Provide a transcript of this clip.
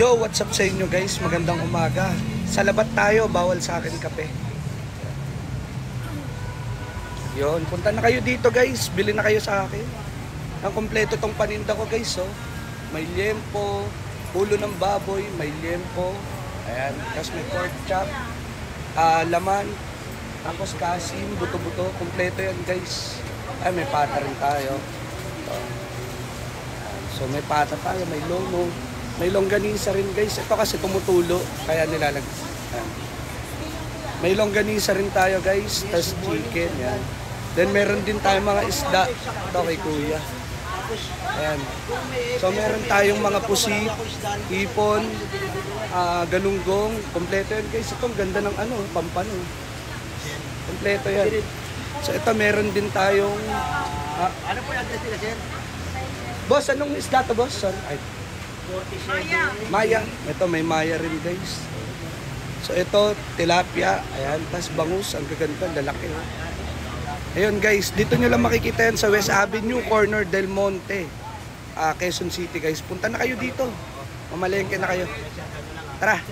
Yo, what's up sa inyo guys? Magandang umaga. Sa labat tayo, bawal sa akin kape. Yon, punta na kayo dito guys. Bili na kayo sa akin. Ang kompleto tong paninda ko guys, oh. May liempo, ulo ng baboy, may liempo. Ayan, tapos may pork chop, laman, tapos kasim, buto-buto. Kompleto yan guys. Ay, may pata rin tayo. So may pata tayo, may lomo. May longganisa rin guys. Ito kasi tumutulo, kaya nilalag. May longganisa rin tayo guys. Tapos chicken, yan. Then meron din tayo mga isda. Ito kay kuya. Ayan. So meron tayong mga pusit, hipon, galunggong. Kompleto yan guys. Ito ang ganda ng pampano. Kompleto yan. So ito meron din tayong... ano po yung address nila, sir? Boss, anong isda to boss? Ay. Maya. Ito may maya rin guys. So ito tilapia. Ayan. Tapos bangus. Ang gaganda. Lalaki. Ayun guys. Dito nyo lang makikita yan sa West Avenue. Corner Del Monte. Quezon City guys. Punta na kayo dito. Mamalengke na kayo. Tara.